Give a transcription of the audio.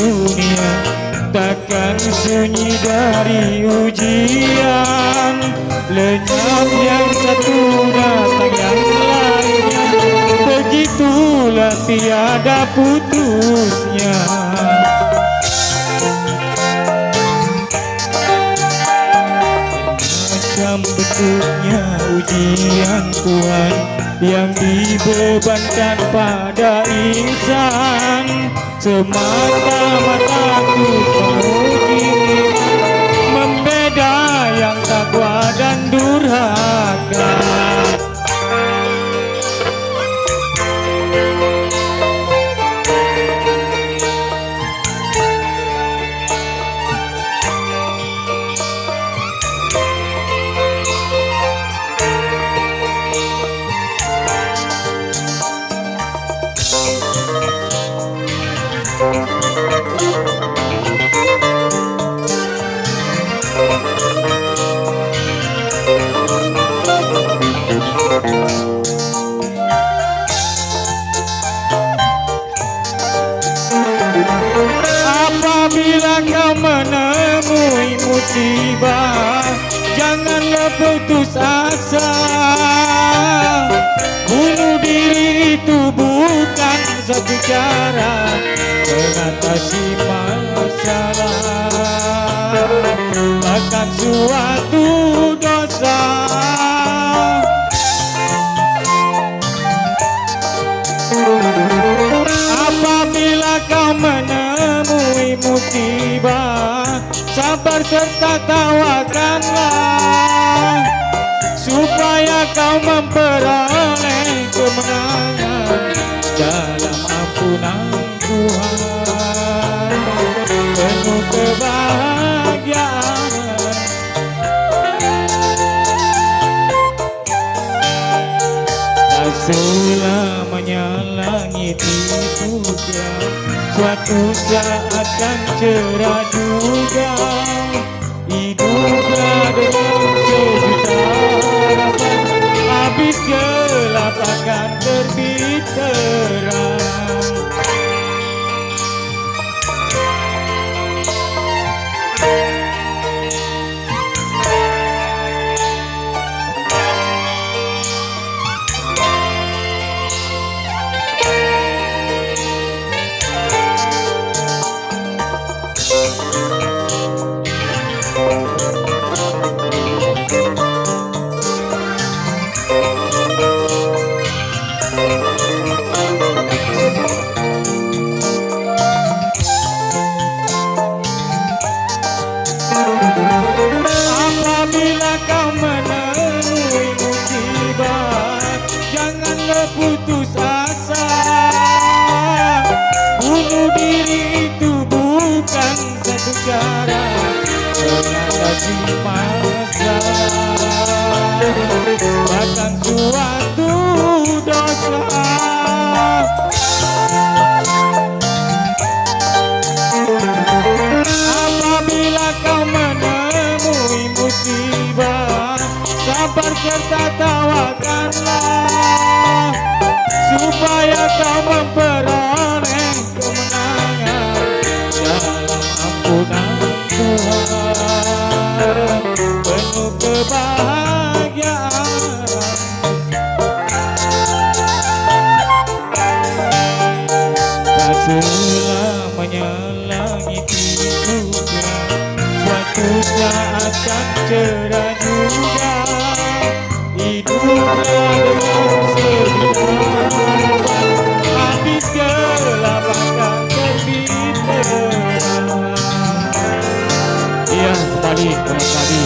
dunia takkan sunyi dari ujian. Lenyap yang satu datang yang lainnya, begitulah tiada putusnya. Macam bentuknya ujian Tuhan yang dibebankan pada insan, semata-mata untuk menguji membeda yang takwa dan durhaka. Apabila kau menemui musibah, janganlah putus asa. Bunuh diri itu bukan satu cara mengatasi masalah, bahkan suatu dosa. Apabila kau menemui musibah, sabar serta tawakanlah, supaya kau memperoleh kemenangan dalam ampunan Tuhan, penuh kebahagiaan. Tak selamanya langit itu gelap, suatu saat kan cerah juga. Hiduplah dengan sejuta harapan, habis gelap akan terbit terang. Apabila kau menemui musibah, janganlah putus asa. Bunuh diri itu bukan satu cara mengatasi masalah, bahkan suatu dosa. Apabila kau menemui musibah, sabar serta tawakanlah, supaya kau memperoleh kemenangan dalam ampunan Tuhan, penuh kebahagiaan. Tak selamanya langit itu gelap, suatu saat kan cerah juga. Hiduplah dengan sejuta harapan, habis gelap akan terbit terang. Iya, kembali tadi